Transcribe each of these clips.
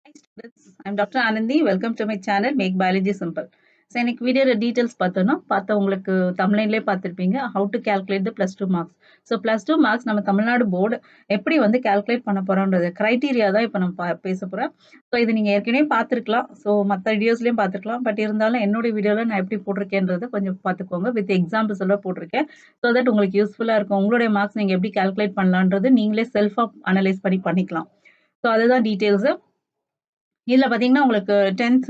Hi students, I'm Dr. Anandi. Welcome to my channel Make Biology Simple. So இன்னைக்கு வீடியோட details பார்த்தோன்னா உங்களுக்கு தமிழ்லேயே பார்த்துருப்பீங்க how to calculate the plus two marks. So plus two marks நம்ம Tamil Nadu board எப்படி வந்து கேல்குலேட் பண்ண போகிறோன்றது க்ரைட்டீரியா தான் இப்போ நம்ம பேச போகிறோம். ஸோ இது நீங்கள் ஏற்கனவே பார்த்துருக்கலாம், ஸோ மற்ற வீடியோஸ்லேயும் பார்த்துருக்கலாம். பட் இருந்தாலும் என்னோட வீடியோவில் நான் எப்படி போட்டிருக்கேன்றதை கொஞ்சம் பார்த்துக்கோங்க. வித் எக்ஸாம்பிள்ஸ் எல்லாம் போட்டிருக்கேன். ஸோ தட் உங்களுக்கு யூஸ்ஃபுல்லாக இருக்கும். உங்களுடைய மார்க்ஸ் நீங்கள் எப்படி கேல்குலேட் பண்ணலான்றது நீங்களே செல்ஃபாக அனலைஸ் பண்ணிக்கலாம். ஸோ அதுதான் டீட்டெயில்ஸு. இதில் பார்த்தீங்கன்னா உங்களுக்கு 10th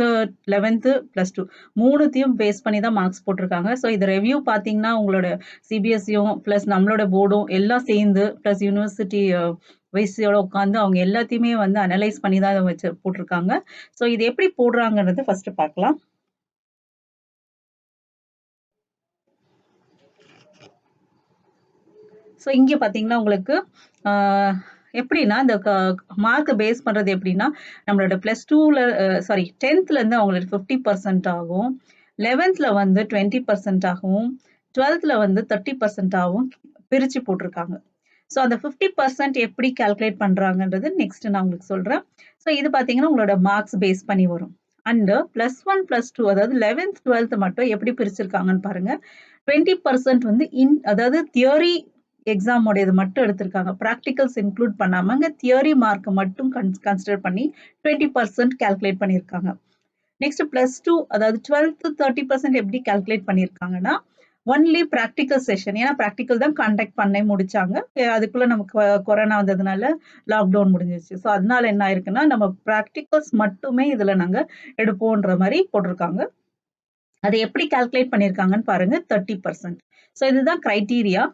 11th +2 மூணுத்தையும் பேஸ் பண்ணி தான் மார்க்ஸ் போட்டிருக்காங்க. ஸோ இது ரிவ்யூ பார்த்தீங்கன்னா உங்களோட சிபிஎஸ்சியும் ப்ளஸ் நம்மளோட போர்டும் எல்லாம் சேர்ந்து ப்ளஸ் யூனிவர்சிட்டி வைஸோட உட்காந்து அவங்க எல்லாத்தையுமே வந்து அனலைஸ் பண்ணி தான் இதை வச்சு போட்டிருக்காங்க. ஸோ இது எப்படி போடுறாங்கன்றது ஃபர்ஸ்ட் பார்க்கலாம். ஸோ இங்கே பார்த்தீங்கன்னா உங்களுக்கு எப்படின்னா இந்த மார்க் பேஸ் பண்ணுறது எப்படின்னா நம்மளோட +2 10th அவங்களுக்கு 50% ஆகும், 11th வந்து 20% ஆகும், 12th வந்து 30% ஆகும் பிரித்து போட்டிருக்காங்க. ஸோ அந்த 50% எப்படி கால்குலேட் பண்ணுறாங்கன்றது நெக்ஸ்ட் நான் உங்களுக்கு சொல்கிறேன். ஸோ இது பார்த்தீங்கன்னா உங்களோட மார்க்ஸ் பேஸ் பண்ணி வரும். அண்ட் +1 +2 அதாவது 11th 12th மட்டும் எப்படி பிரிச்சிருக்காங்கன்னு பாருங்க. 20% வந்து அதாவது தியரி எக்ஸாம் உடையது மட்டும் எடுத்திருக்காங்க. ப்ராக்டிகல்ஸ் இன்க்ளூட் பண்ணாம தியரி மார்க் மட்டும் கன்சிடர் பண்ணி 20% கால்குலேட் பண்ணியிருக்காங்க. நெக்ஸ்ட் +2 அதாவது 12th 30% எப்படி கால்குலேட் பண்ணியிருக்காங்கன்னா ஒன்லி ப்ராக்டிக்கல் செஷன், ஏன்னா ப்ராக்டிக்கல் தான் கண்டக்ட் பண்ணி முடிச்சாங்க. அதுக்குள்ள நமக்கு கொரோனா வந்ததுனால லாக்டவுன் முடிஞ்சிச்சு. ஸோ அதனால என்ன ஆயிருக்குன்னா நம்ம ப்ராக்டிகல்ஸ் மட்டுமே இதுல நாங்க எடுப்போன்ற மாதிரி போட்டிருக்காங்க. அதை எப்படி கால்குலேட் பண்ணியிருக்காங்கன்னு பாருங்க. 30%. ஸோ இதுதான் கிரைட்டீரியா.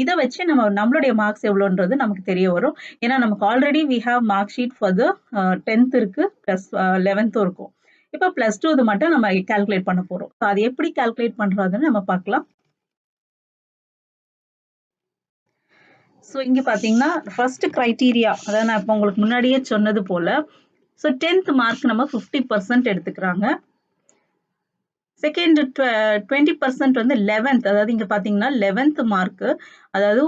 இதை வச்சு நம்மளுடைய மார்க்ஸ் எவ்வளோன்றது நமக்கு தெரிய வரும். ஏன்னா நமக்கு already we have mark sheet for the 10th இருக்கு, ப்ளஸ் 11th இருக்கும். இப்போ +2 இது மட்டும் நம்ம கால்குலேட் பண்ண போறோம். ஸோ அது எப்படி கால்குலேட் பண்றதுன்னு நம்ம பார்க்கலாம். ஸோ இங்க பாத்தீங்கன்னா ஃபர்ஸ்ட் கிரைட்டீரியா, அதாவது நான் இப்போ உங்களுக்கு முன்னாடியே சொன்னது போல, ஸோ 10th மார்க் நம்ம 50% எடுத்துக்கிறாங்க. செகண்ட் 20% வந்து 11th, அதாவது இங்க பாத்தீங்கன்னா 11th மார்க், அதாவது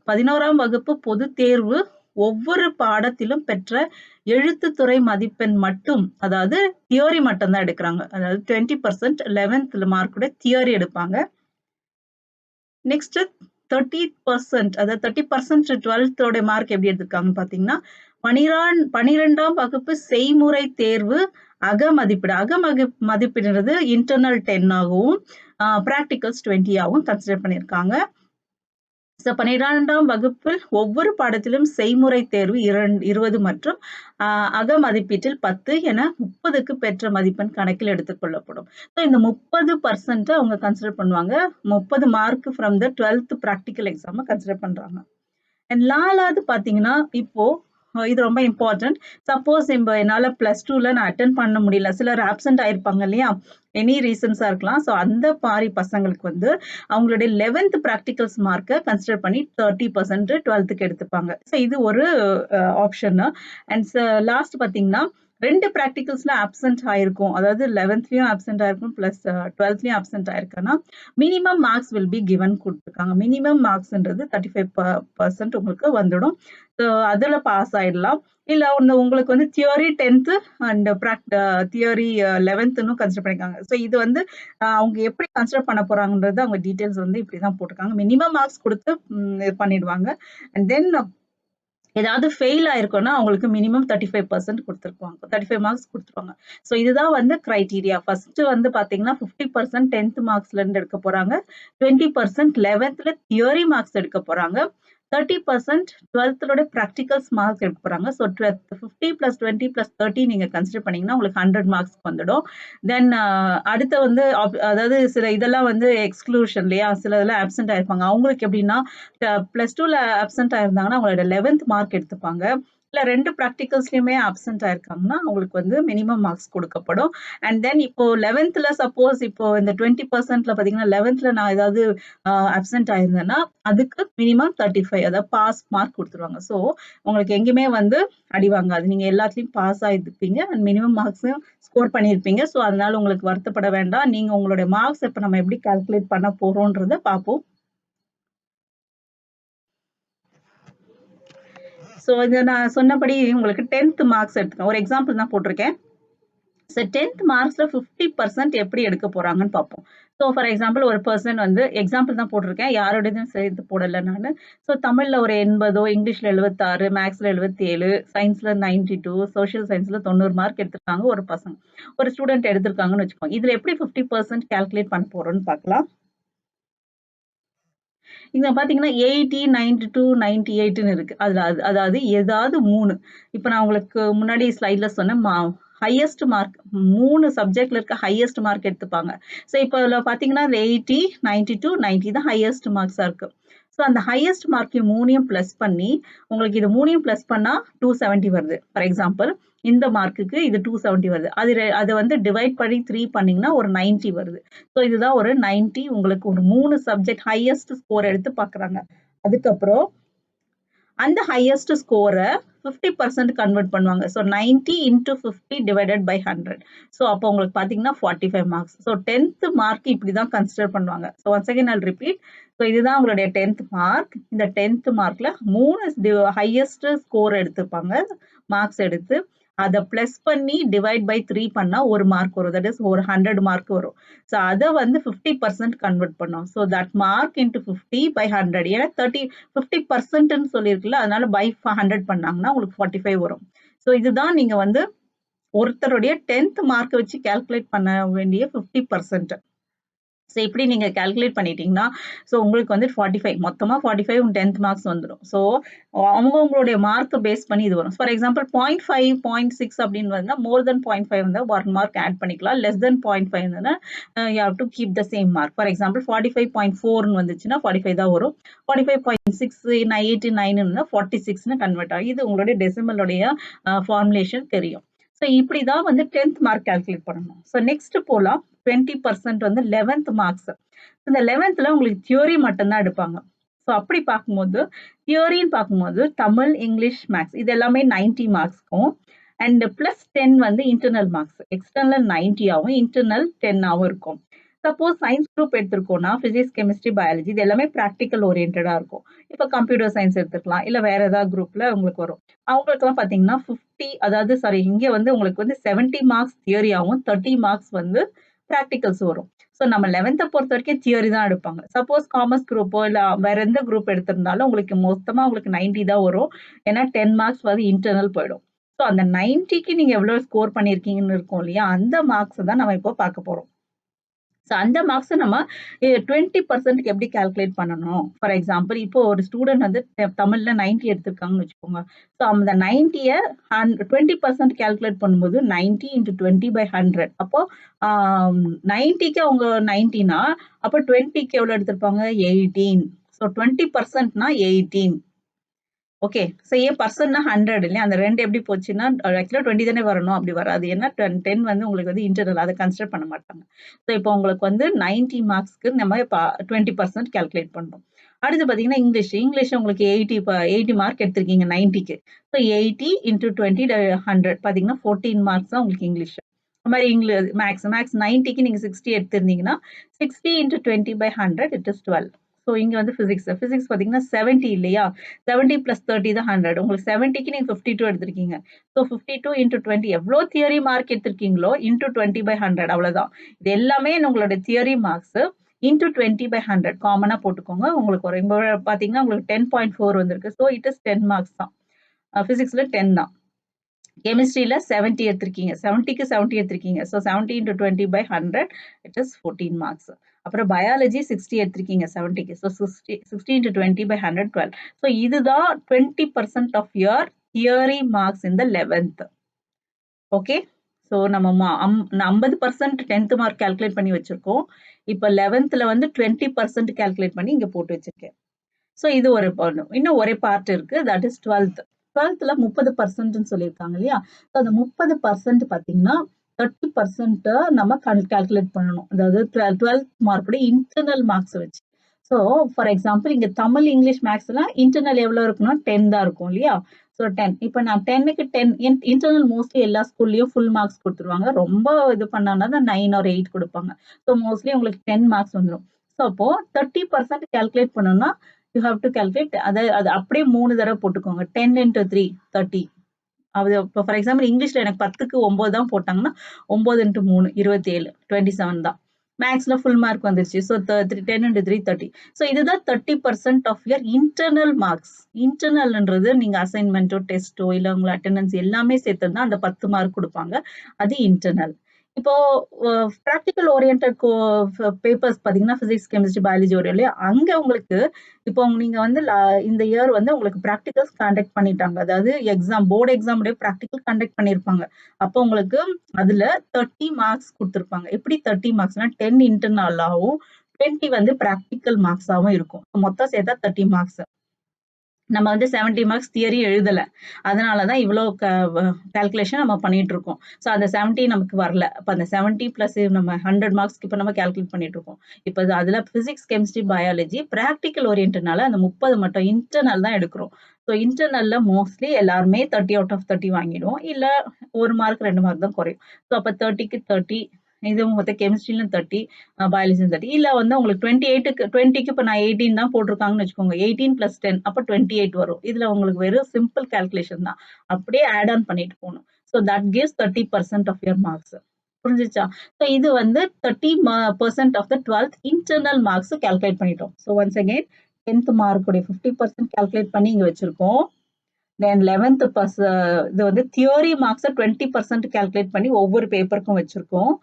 11ஆம் வகுப்பு பொது தேர்வு ஒவ்வொரு பாடத்திலும் பெற்ற எழுத்துத்துறை மதிப்பெண் மட்டும், அதாவது தியோரி மட்டும் தான் எடுக்கிறாங்க. அதாவது 20% 11th மார்க்குட தியோரி எடுப்பாங்க. நெக்ஸ்ட் 30%, அதாவது 30% 12th ஓட மார்க் எப்படி எடுத்திருக்காங்கன்னு பாத்தீங்கன்னா 12ஆம் வகுப்பு செய்முறை தேர்வு மதிப்பீடுன்றது இன்டர்னல் 10 ஆகவும் ப்ராக்டிகல்ஸ் 20 ஆகவும் கன்சிடர் பண்ணியிருக்காங்க. ஸோ 12ஆம் வகுப்பில் ஒவ்வொரு பாடத்திலும் செய்முறை தேர்வு 20 மற்றும் அக மதிப்பீட்டில் 10 என 30க்கு பெற்ற மதிப்பெண் கணக்கில் எடுத்துக்கொள்ளப்படும். ஸோ இந்த 30% அவங்க கன்சிடர் பண்ணுவாங்க. 30 mark from the 12th practical எக்ஸாமை கன்சிடர் பண்றாங்க. அண்ட் 4வது பார்த்தீங்கன்னா இப்போ இது ரொம்ப இம்பார்ட்டன்ட். சப்போஸ் என்னால் +2ல நான் அட்டென்ட் பண்ண முடியல, சிலர் ஆப்சென்ட் ஆயிருப்பாங்க இல்லையா, எனி ரீசன்ஸா இருக்கலாம். ஸோ அந்த பாரி பசங்களுக்கு வந்து அவங்களுடைய 11th ப்ராக்டிகல்ஸ் மார்க்கை கன்சிடர் பண்ணி 30% 12க்கு எடுத்துப்பாங்க. ஸோ இது ஒரு ஆப்ஷன். அண்ட் லாஸ்ட் பார்த்தீங்கன்னா 2 ப்ராக்டிகல்ஸ்ல ஆப்சென்ட் ஆயிருக்கும், அதாவது 11த்லயும் ஆப்சென்ட் ஆயிருக்கும் ப்ளஸ் 12த்லயும் ஆப்சென்ட் ஆயிருக்குன்னா minimum marks will be given கொடுத்துருக்காங்க. மினிமம் மார்க்ஸ்ன்றது 35% உங்களுக்கு வந்துடும். ஸோ அதில் பாஸ் ஆயிடலாம். இல்லை உங்களுக்கு வந்து theory 10th and theory 11th consider பண்ணியிருக்காங்க. ஸோ இது வந்து அவங்க எப்படி கன்சிடர் பண்ண போறாங்கன்றது அவங்க டீட்டெயில்ஸ் வந்து இப்படிதான் போட்டிருக்காங்க. மினிமம் மார்க்ஸ் கொடுத்து பண்ணிடுவாங்க. அண்ட் தென் ஏதாவது ஃபெயில் ஆயிருக்கும்னா அவங்களுக்கு மினிமம் 35% கொடுத்துருப்பாங்க, 35 மார்க்ஸ் கொடுத்துருவாங்க. ஸோ இதுதான் வந்து கிரைட்டீரியா. ஃபர்ஸ்ட் வந்து பாத்தீங்கன்னா 50% 10th மார்க்ஸ்ல இருந்து எடுக்க போறாங்க, 20% 11th தியோரி மார்க்ஸ் எடுக்க போறாங்க, 30% 12th ப்ராக்டிகல்ஸ் மார்க்ஸ் எடுக்க போறாங்க. ஸோ 50 + 20 + 30 நீங்க கன்சிடர் பண்ணீங்கன்னா உங்களுக்கு 100 மார்க்ஸ் வந்துடும். தென் அடுத்த வந்து அதாவது சில இதெல்லாம் வந்து எக்ஸ்க்ளூஷன் இல்லையா, சில இதெல்லாம் ஆப்சென்ட் ஆயிருப்பாங்க. அவங்களுக்கு எப்படின்னா +2ல ஆப்சென்ட் ஆயிருந்தாங்கன்னா அவங்களோட 11th மார்க் எடுத்துப்பாங்க. இல்லை 2 ப்ராக்டிகல்ஸ்லயுமே ஆப்சென்ட் ஆயிருக்காங்கன்னா அவங்களுக்கு வந்து மினிமம் மார்க்ஸ் கொடுக்கப்படும். அண்ட் தென் இப்போ 11th சப்போஸ் இப்போ இந்த 20%ல பாத்தீங்கன்னா 11th நான் ஏதாவது ஆப்சென்ட் ஆயிருந்தேன்னா அதுக்கு மினிமம் 35, அதாவது பாஸ் மார்க் கொடுத்துருவாங்க. ஸோ உங்களுக்கு எங்கேயுமே வந்து அடி வாங்காது, நீங்க எல்லாத்துலயும் பாஸ் ஆயிருப்பீங்க அண்ட் மினிமம் மார்க்ஸும் ஸ்கோர் பண்ணியிருப்பீங்க. ஸோ அதனால உங்களுக்கு வருத்தப்பட வேண்டாம். நீங்க உங்களுடைய மார்க்ஸ் இப்போ நம்ம எப்படி கால்குலேட் பண்ண போறோம்ன்றத பார்ப்போம். ஸோ ஸோ இத நான் சொன்னபடி உங்களுக்கு 10th மார்க்ஸ் எடுத்துக்கோங்க. ஒரு எக்ஸாம்பிள் தான் போட்டிருக்கேன். ஸோ 10th மார்க்ஸ்ல 50% எப்படி எடுக்க போறாங்கன்னு பார்ப்போம். ஸோ ஃபார் எக்ஸாம்பிள் ஒரு பெர்சன் வந்து எக்ஸாம்பிள் தான் போட்டிருக்கேன். யாரோடதும் சேர்த்து போடல நானு. ஸோ தமிழ்ல ஒரு 80, இங்கிலீஷ்ல 76, மேத்ஸ்ல 77, சயின்ஸ்ல 92, சோஷியல் சயின்ஸ்ல 90 மார்க் எடுத்திருக்காங்க ஒரு பசங்க. ஒரு ஸ்டூடெண்ட் எடுத்திருக்காங்கன்னு வச்சுக்கோங்க. இதுல எப்படி 50% கால்குலேட் பண்ண போறோம்னு பார்க்கலாம். இங்க பார்த்தீங்கன்னா 80, 92, 98ன்னு இருக்கு. அதுல அதாவது ஏதாவது 3. இப்ப நான் உங்களுக்கு முன்னாடி ஸ்லைட்ல சொன்னேன் ஹையஸ்ட் மார்க் 3 சப்ஜெக்ட்ல இருக்க ஹையஸ்ட் மார்க் எடுத்துப்பாங்க. ஸோ இப்ப இதுல பார்த்தீங்கன்னா 80, 92, 90 தான் ஹையஸ்ட் மார்க்ஸா இருக்கு. ஸோ அந்த ஹையஸ்ட் மார்க் 3யும் பிளஸ் பண்ணி உங்களுக்கு இது 3யும் பிளஸ் பண்ணா 270 வருது. ஃபார் எக்ஸாம்பிள் இந்த மார்க்குக்கு இது 270 வருது. அது வந்து டிவைட் பண்ணி 3 பண்ணீங்கன்னா ஒரு 90 வருது. ஸோ இதுதான் ஒரு 90 உங்களுக்கு ஒரு 3 சப்ஜெக்ட் ஹையஸ்ட் ஸ்கோர் எடுத்து பார்க்குறாங்க. அதுக்கப்புறம் அந்த ஹையஸ்ட் ஸ்கோர 50% கன்வெர்ட் பண்ணுவாங்க. So 90 into 50 divided by 100. So அப்போ உங்களுக்கு பார்த்தீங்கன்னா 45 மார்க்ஸ். ஸோ 10th மார்க் இப்படி தான் கன்சிடர் பண்ணுவாங்க. ஸோ ஒன்ஸ் அகைன் ஐல் ரிப்பீட். ஸோ இதுதான் உங்களுடைய 10th மார்க். இந்த 10th மார்க்ல 3 ஹையஸ்ட் ஸ்கோர் எடுத்துப்பாங்க. மார்க்ஸ் எடுத்து அதை பிளஸ் பண்ணி டிவைட் பை 3 பண்ணா ஒரு மார்க் வரும். தட் இஸ் ஒரு 100 மார்க் வரும். ஸோ அதை வந்து 50% கன்வெர்ட் பண்ணோம். So that mark into 50 by 100. ஏன்னா 50%ன்னு சொல்லியிருக்குல்ல, அதனால பை 100 பண்ணாங்கன்னா உங்களுக்கு 45 வரும். ஸோ இதுதான் நீங்க வந்து ஒருத்தருடைய 10th மார்க் வச்சு கால்குலேட் பண்ண வேண்டிய 50%. ஸோ இப்படி நீங்க கால்குலேட் பண்ணிட்டீங்கன்னா, ஸோ உங்களுக்கு வந்து 45 மொத்தமா 45 10th மார்க்ஸ் வந்துரும். ஸோ அவங்கவங்களுடைய மார்க்க பேஸ் பண்ணி இது வரும். ஃபார் எக்ஸாம்பிள் 0.5, 0.6 அப்படின்னு வந்தா மோர் தென் 0.5 வந்தா 1 மார்க் ஆட் பண்ணிக்கலாம். லெஸ் தென் 0.5 இருந்ததுன்னா you have to keep the same mark. For example 45.4ன்னு வந்துச்சுன்னா 45 தான் வரும். 45.6, 89 இருந்தா 46ன்னு கன்வெர்ட் ஆகும். இது உங்களுடைய டெசிமலுடைய ஃபார்முலேஷன் தெரியும். ஸோ இப்படி தான் வந்து 10th மார்க் கால்குலேட் பண்ணணும். ஸோ நெக்ஸ்ட் போலாம். 20% வந்து 11th மார்க்ஸ். இந்த 11த்ல உங்களுக்கு தியரி மட்டும்தான் எடுப்பாங்க. ஸோ அப்படி பார்க்கும்போது தியரின்னு பார்க்கும்போது தமிழ், இங்கிலீஷ், மேத்ஸ் இது எல்லாமே 90 மார்க்ஸ்க்கும் அண்ட் பிளஸ் 10 வந்து இன்டர்னல் மார்க்ஸ். எக்ஸ்டர்னல் 90ஆவும் இன்டர்னல் 10ஆவும் இருக்கும். சப்போஸ் சயின்ஸ் குரூப் எடுத்திருக்கோம்னா பிசிக்ஸ், கெமிஸ்ட்ரி, பயாலஜி இது எல்லாமே ப்ராக்டிக்கல் ஓரியன்டா இருக்கும். இப்போ கம்ப்யூட்டர் சயின்ஸ் எடுத்துக்கலாம். இல்ல வேற ஏதாவது குரூப்ல உங்களுக்கு வரும். அவங்களுக்குலாம் பார்த்தீங்கன்னா 50 அதாவது சாரி இங்க வந்து உங்களுக்கு வந்து 70 மார்க்ஸ் தியரியாவும் 30 மார்க்ஸ் வந்து ப்ராக்டிகல்ஸ் வரும். ஸோ நம்ம 11th பொறுத்த வரைக்கும் தியரி தான் எடுப்பாங்க. சப்போஸ் காமர்ஸ் குரூப்போ இல்ல வேற எந்த குரூப் எடுத்திருந்தாலும் உங்களுக்கு மொத்தமா உங்களுக்கு 90 தான் வரும். ஏன்னா 10 மார்க்ஸ் வந்து இன்டர்னல் போயிடும். ஸோ அந்த 90க்கு நீங்க எவ்வளவு ஸ்கோர் பண்ணியிருக்கீங்கன்னு இருக்கும் இல்லையா? அந்த மார்க்ஸ் தான் நம்ம இப்போ பார்க்க போறோம். ஸோ அந்த மார்க்ஸ நம்ம 20%க்கு எப்படி கால்குலேட் பண்ணணும்? ஃபார் எக்ஸாம்பிள் இப்போ ஒரு ஸ்டூடெண்ட் வந்து தமிழ்ல 90 எடுத்திருக்காங்கன்னு வச்சுக்கோங்க. ஸோ அந்த 90ய 20% கால்குலேட் பண்ணும்போது 90 இன்டு 20 பை 100. அப்போ 90க்கு அவங்க 90னா அப்போ 20க்கு எவ்வளவு எடுத்திருப்பாங்க? 18. ஸோ 20%னா 18. ஓகே. ஸோ ஏன் பர்சன்ட்னா 100 இல்லையா? அந்த 2 எப்படி போச்சுன்னா, ஆக்சுவலா 20 தானே வரணும். அப்படி வராது. ஏன்னா 10 வந்து உங்களுக்கு வந்து இன்டர்னல் அத கன்சிடர் பண்ண மாட்டாங்க. ஸோ இப்போ உங்களுக்கு வந்து 90 மார்க்ஸ்க்கு நம்ம 20% கால்குலேட் பண்றோம். அடுத்து பார்த்தீங்கன்னா இங்கிலீஷ் உங்களுக்கு 80 மார்க் எடுத்திருக்கீங்க 90க்கு. ஸோ 80 இன்டு 20 100 பார்த்தீங்கன்னா 14 மார்க்ஸ் தான் உங்களுக்கு இங்கிலீஷ். அது மாரி மேத்ஸ் 90க்கு நீங்க 60 எடுத்திருந்தீங்கன்னா 60 into 20 by 100 it is 12. So இங்க வந்து பிசிக்ஸ் பார்த்தீங்கன்னா 70 இல்லையா? 70 பிளஸ் 30 தான் 100. உங்களுக்கு 70க்கு நீங்க 52 எடுத்திருக்கீங்க. ஸோ 52 இன்டு 20 எவ்வளோ தியரி மார்க் எடுத்திருக்கீங்களோ இன்டு 20 பை 100 அவ்வளவுதான். இது எல்லாமே உங்களோட தியரி மார்க்ஸ் இன்டு 20 பை 100 காமனா போட்டுக்கோங்க. உங்களுக்கு ஒரு பார்த்தீங்கன்னா உங்களுக்கு 10.4 வந்திருக்கு. ஸோ இட் இஸ் 10 மார்க்ஸ் தான். பிசிக்ஸ்ல 10 தான். கெமிஸ்ட்ரியில 70 எடுத்திருக்கீங்க. 70க்கு 70 எடுத்திருக்கீங்க. So 70 into 20 by 100 it is 14 marks. அப்புறம் பயாலஜி 60 எடுத்திருக்கீங்க 70க்கு. So 60 into 20 by 100 12. ஸோ இதுதான் 20% of your theory marks in the 11th. Okay. So நம்ம 50% 10th மார்க் கால்குலேட் பண்ணி வச்சிருக்கோம். இப்போ 11த்ல வந்து 20% கால்குலேட் பண்ணி இங்க போட்டு வச்சிருக்கேன். ஸோ இது ஒரு இன்னும் ஒரே பார்ட் இருக்கு. That is 12th. 12த்ல 30%ன்னு சொல்லியிருக்காங்க இல்லையா? ஸோ அந்த 30% பார்த்தீங்கன்னா 30% நம்ம கால்குலேட் பண்ணணும். அதாவது 12th மார்க்கோட இன்டர்னல் மார்க்ஸ் வச்சு. ஸோ ஃபார் எக்ஸாம்பிள் இங்க தமிழ், இங்கிலீஷ், மேத்ஸ்லாம் இன்டர்னல் எவ்வளோ இருக்குன்னா 10 தான் இருக்கும் இல்லையா? ஸோ 10. இப்போ நான் 10க்கு 10 இன்டர்னல் மோஸ்ட்லி எல்லா ஸ்கூல்லயும் ஃபுல் மார்க்ஸ் குடுத்துருவாங்க. ரொம்ப இது பண்ணாங்கன்னா 9 ஆர் 8 குடுப்பாங்க. ஸோ மோஸ்ட்லி உங்களுக்கு 10 மார்க்ஸ் வந்துரும். ஸோ அப்போ 30% கால்குலேட் பண்ணணும்னா யூ ஹேவ் டு கால்குலேட். அது அப்படியே 3 தடவை போட்டுக்கோங்க. 10 into 3 30. அது இப்போ ஃபார் எக்ஸாம்பிள் இங்கிலீஷ்ல எனக்கு 10க்கு 9 தான் போட்டாங்கன்னா 9 into 3 27 27 தான். மேக்ஸ்ல ஃபுல் மார்க் வந்துருச்சு. So 10 into 3 30. ஸோ இதுதான் 30% ஆஃப் யுவர் இன்டர்னல் மார்க்ஸ். இன்டர்னல்ன்றது நீங்க அசைன்மெண்ட்டோ டெஸ்ட்டோ இல்லை உங்களை அட்டெண்டன்ஸ் எல்லாமே சேர்த்தது தான் அந்த 10 மார்க் கொடுப்பாங்க. அது இன்டர்னல். இப்போ ப்ராக்டிக்கல் ஓரியன்ட் பேப்பர்ஸ் பார்த்தீங்கன்னா பிசிக்ஸ் கெமிஸ்ட்ரி பயாலஜி வரும் இல்லையா, அங்க உங்களுக்கு இப்போ நீங்க வந்து இந்த இயர் வந்து உங்களுக்கு ப்ராக்டிகல்ஸ் கண்டக்ட் பண்ணிட்டாங்க. அதாவது எக்ஸாம் போர்டு எக்ஸாமுடைய ப்ராக்டிக்கல் கண்டக்ட் பண்ணியிருப்பாங்க. அப்போ உங்களுக்கு அதுல 30 மார்க்ஸ் கொடுத்துருப்பாங்க. எப்படி 30 மார்க்ஸ்னா 10 இன்டர்னலாகவும் 20 வந்து ப்ராக்டிக்கல் மார்க்ஸாகவும் இருக்கும். மொத்தம் சேர்த்தா 30 மார்க்ஸ். நம்ம வந்து 70 மார்க்ஸ் தியரி எழுதல. அதனாலதான் இவ்வளோ கால்குலேஷன் நம்ம பண்ணிட்டு இருக்கோம். ஸோ அந்த 70 நமக்கு வரல. அப்ப அந்த 70 பிளஸ் நம்ம 100 மார்க்ஸ்க்கு இப்ப நம்ம கால்குலேட் பண்ணிட்டு இருக்கோம். இப்ப அதுல பிசிக்ஸ் கெமிஸ்ட்ரி பயாலஜி ப்ராக்டிக்கல் ஓரியன்ட்னால அந்த 30 மட்டும் இன்டர்னல் தான் எடுக்கிறோம். ஸோ இன்டர்னல்ல மோஸ்ட்லி எல்லாருமே 30 அவுட் ஆஃப் 30 வாங்கிடுவோம். இல்ல 1 மார்க் 2 மார்க் தான் குறையும். ஸோ அப்ப 30க்கு 30, இது மொத்த கெமிஸ்ட்ரியிலும் 30, பயாலஜியும் 30. இல்ல வந்து உங்களுக்கு 20க்கு இப்ப நான் 18 தான் போட்டிருக்காங்கன்னு வச்சுக்கோங்க. 18 பிளஸ் 10 அப்ப 28 வரும். இதுல உங்களுக்கு வெறும் சிம்பிள் கால்குலேஷன் தான். அப்படியே ஆட் ஆன் பண்ணிட்டு போகணும். So that gives 30% of your marks. புரிஞ்சுச்சா? ஸோ இது வந்து 30% of the 12th internal marks calculate பண்ணிட்டோம். So once again 10th mark உடைய 50% கால்குலேட் பண்ணி இங்க வச்சிருக்கோம். தென் 11th இது வந்து தியோரி மார்க்ஸை 20% கால்குலேட் பண்ணி ஒவ்வொரு பேப்பருக்கும் வச்சிருக்கோம்.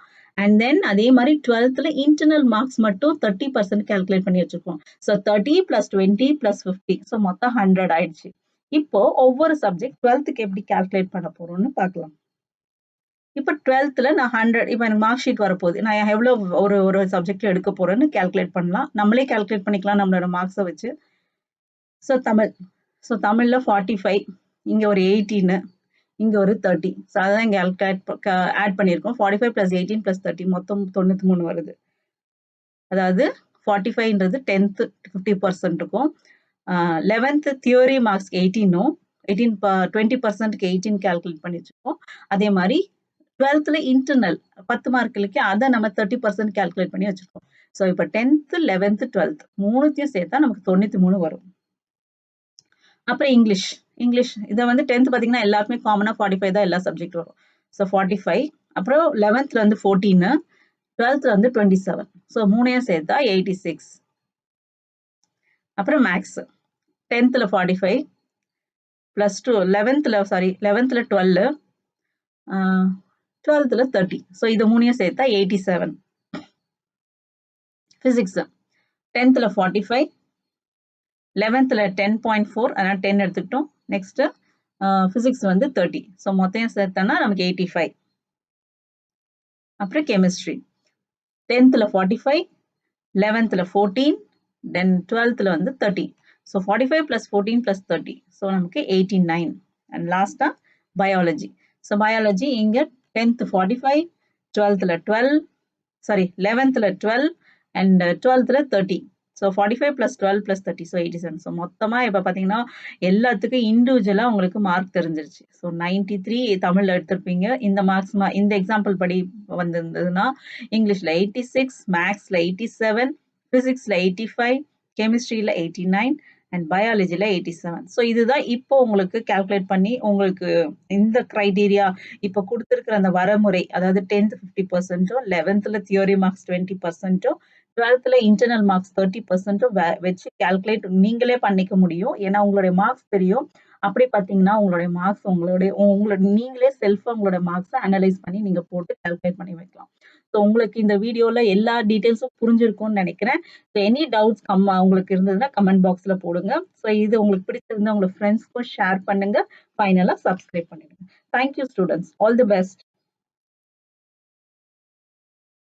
அண்ட் தென் அதே மாதிரி 12th இன்டர்னல் மார்க்ஸ் மட்டும் 30% கால்குலேட் பண்ணி வச்சிருக்கோம். ஸோ 30 பிளஸ் 20 பிளஸ் 50, ஸோ மொத்தம் 100 ஆயிடுச்சு. இப்போ ஒவ்வொரு சப்ஜெக்ட் 12th எப்படி கால்குலேட் பண்ண போறோம்னு பார்க்கலாம். இப்போ 12th நான் 100, இப்போ எனக்கு மார்க் ஷீட் வரப்போகுது. நான் எவ்வளவு ஒரு சப்ஜெக்ட் எடுக்க போறேன்னு கால்குலேட் பண்ணலாம். நம்மளே கால்குலேட் பண்ணிக்கலாம் நம்மளோட மார்க்ஸை வச்சு. ஸோ தமிழ்ல 45, இங்க ஒரு 18, இங்க ஒரு 30. ஸோ அதான் இங்க ஆட் பண்ணியிருக்கோம். 45 பிளஸ் 18 பிளஸ் 30 மொத்தம் 93 வருது. அதாவது 45ன்றது 10th 50% இருக்கும். 11th தியோரி மார்க்ஸ் 18ம் 20%க்கு 18 கால்குலேட் பண்ணி வச்சிருக்கோம். அதே மாதிரி 12th இன்டர்னல் 10 மார்க்குக்கு அதை நம்ம 30% கால்குலேட் பண்ணி வச்சிருக்கோம். ஸோ இப்போ 10th 11th 12th மூணுத்தையும் சேர்த்தா நமக்கு 93 வரும். அப்புறம் இங்கிலீஷ் இதை வந்து 10th பார்த்தீங்கன்னா எல்லாருக்குமே காமனா 45 தான் எல்லா சப்ஜெக்ட் வரும். ஸோ 45, அப்புறம் 11th வந்து 14, 12th வந்து 27. ஸோ மூணையும் சேர்த்தா 86. அப்புறம் maths 10th 45 plus 2 11th 12, 12th 30. So இது மூணையும் சேர்த்தா 87. பிசிக்ஸ் 10th 45, 11th 10.4, அதனால 10 எடுத்துக்கிட்டோம். நெக்ஸ்ட் பிசிக்ஸ் வந்து 30. ஸோ மொத்தம் சேர்த்தோம்னா நமக்கு 85. அப்புறம் கெமிஸ்ட்ரி 10th 45, 11th 14, தென் 12th வந்து 30. ஸோ 45 பிளஸ் 14 பிளஸ் 30, ஸோ நமக்கு 89. அண்ட் லாஸ்டா பயாலஜி. ஸோ பயாலஜி இங்க 10th 45, 12th 12, 11th 12 and 12th 30. So 45 plus 12 plus 30, so 87. So மொத்தமா இப்போ பார்த்தீங்கன்னா எல்லாத்துக்கும் இண்டிவிஜுவலாக உங்களுக்கு மார்க் தெரிஞ்சிருச்சு. ஸோ 93 தமிழில் எடுத்திருப்பீங்க. இந்த மார்க்ஸ் இந்த எக்ஸாம்பிள் படி வந்திருந்ததுன்னா இங்கிலீஷில் 86, மேக்ஸில் 87, பிசிக்ஸில் 85, கெமிஸ்ட்ரியில் 89 அண்ட் பயாலஜியில் 87. ஸோ இதுதான் இப்போ உங்களுக்கு கால்குலேட் பண்ணி உங்களுக்கு இந்த கிரைட்டீரியா இப்போ கொடுத்துருக்கிற அந்த வரமுறை, அதாவது 10th 50%, 11th theory marks 20%, 12th internal marks 30% வச்சு கால்குலேட் நீங்களே பண்ணிக்க முடியும். ஏன்னா உங்களுடைய மார்க்ஸ் தெரியும். அப்படி பார்த்தீங்கன்னா உங்களுடைய மார்க்ஸ் உங்களோட நீங்களே செல்ஃபா உங்களோட மார்க்ஸை அனலைஸ் பண்ணி நீங்க போட்டு கால்குலேட் பண்ணி வைக்கலாம். ஸோ உங்களுக்கு இந்த வீடியோல எல்லா டீட்டெயில்ஸும் புரிஞ்சிருக்கும்னு நினைக்கிறேன். ஸோ எனி டவுட்ஸ் உங்களுக்கு இருந்ததுன்னா கமெண்ட் பாக்ஸ்ல போடுங்க. ஸோ இது உங்களுக்கு பிடிச்சிருந்தா உங்க ஃப்ரெண்ட்ஸ்க்கும் ஷேர் பண்ணுங்க. ஃபைனலா சப்ஸ்கிரைப் பண்ணிடுங்க. Thank you students. All the best.